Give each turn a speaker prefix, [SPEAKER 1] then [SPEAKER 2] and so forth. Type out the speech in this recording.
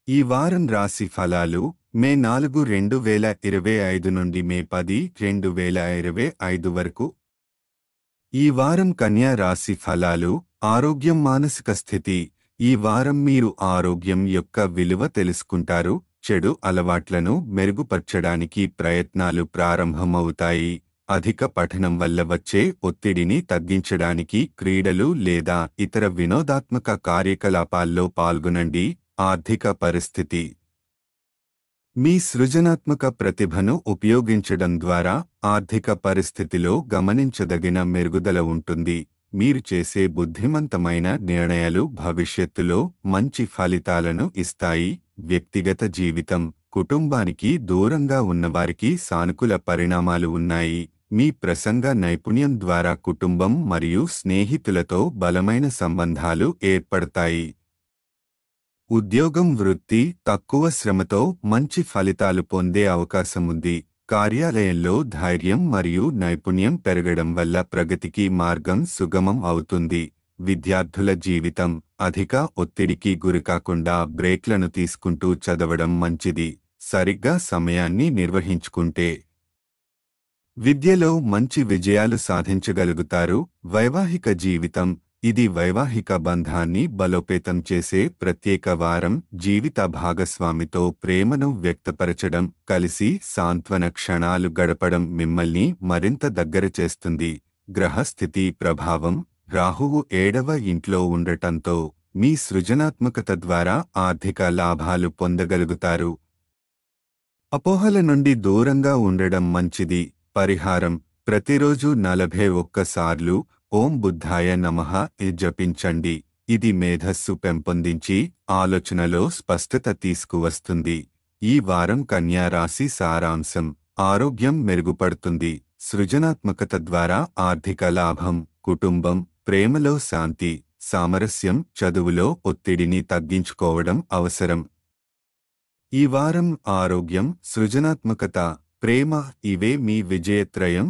[SPEAKER 1] ఈ వారం రాశి ఫలాలు మే 4, 2025 నుండి మే 10, 2025 వరకు. ఈ వారం కన్యా రాశి ఫలాలు. ఆరోగ్యం, మానసిక స్థితి. ఈ వారం మీరు ఆరోగ్యం యొక్క విలువ తెలుసుకుంటారు. చెడు అలవాట్లను మెరుగుపర్చడానికి ప్రయత్నాలు ప్రారంభమవుతాయి. అధిక పఠనం వల్ల వచ్చే ఒత్తిడిని తగ్గించడానికి క్రీడలు లేదా ఇతర వినోదాత్మక కార్యకలాపాల్లో పాల్గొనండి. ఆర్థిక పరిస్థితి. మీ సృజనాత్మక ప్రతిభను ఉపయోగించడం ద్వారా ఆర్థిక పరిస్థితిలో గమనించదగిన మెరుగుదల ఉంటుంది. మీరు చేసే బుద్ధిమంతమైన నిర్ణయాలు భవిష్యత్తులో మంచి ఫలితాలను ఇస్తాయి. వ్యక్తిగత జీవితం. కుటుంబానికి దూరంగా ఉన్నవారికి సానుకూల పరిణామాలు ఉన్నాయి. మీ ప్రసంగ నైపుణ్యం ద్వారా కుటుంబం మరియు స్నేహితులతో బలమైన సంబంధాలు ఏర్పడతాయి. ఉద్యోగం, వృత్తి. తక్కువ శ్రమతో మంచి ఫలితాలు పొందే అవకాశముంది. కార్యాలయంలో ధైర్యం మరియు నైపుణ్యం పెరగడం వల్ల ప్రగతికి మార్గం సుగమం అవుతుంది. విద్యార్థుల జీవితం. అధిక ఒత్తిడికి గురికాకుండా బ్రేక్లను తీసుకుంటూ చదవడం మంచిది. సరిగ్గా సమయాన్ని నిర్వహించుకుంటే విద్యలో మంచి విజయాలు సాధించగలుగుతారు. వైవాహిక జీవితం. ఇది వైవాహిక బంధాన్ని బలోపేతం చేసే ప్రత్యేక వారం. జీవిత భాగస్వామితో ప్రేమను వ్యక్తపరచడం, కలిసి సాంత్వన క్షణాలు గడపడం మిమ్మల్ని మరింత దగ్గర చేస్తుంది. గ్రహస్థితి ప్రభావం. రాహువు 7వ ఇంట్లో ఉండటంతో మీ సృజనాత్మకత ద్వారా ఆర్థిక లాభాలు పొందగలుగుతారు. అపోహల నుండి దూరంగా ఉండడం మంచిది. పరిహారం. ప్రతిరోజు 41 సార్లు ఓం బుద్ధాయ నమః జపించండి. ఇది మేధస్సు పెంపొందించి ఆలోచనలో స్పష్టత తీసుకువస్తుంది. ఈ వారం కన్యా రాశి సారాంశం. ఆరోగ్యం మెరుగుపడుతుంది. సృజనాత్మకత ద్వారా ఆర్థిక లాభం. కుటుంబం, ప్రేమలో శాంతి, సామరస్యం. చదువులో ఒత్తిడిని తగ్గించుకోవడం అవసరం. ఈ వారం ఆరోగ్యం, సృజనాత్మకత, ప్రేమ ఇవే మీ విజయత్రయం.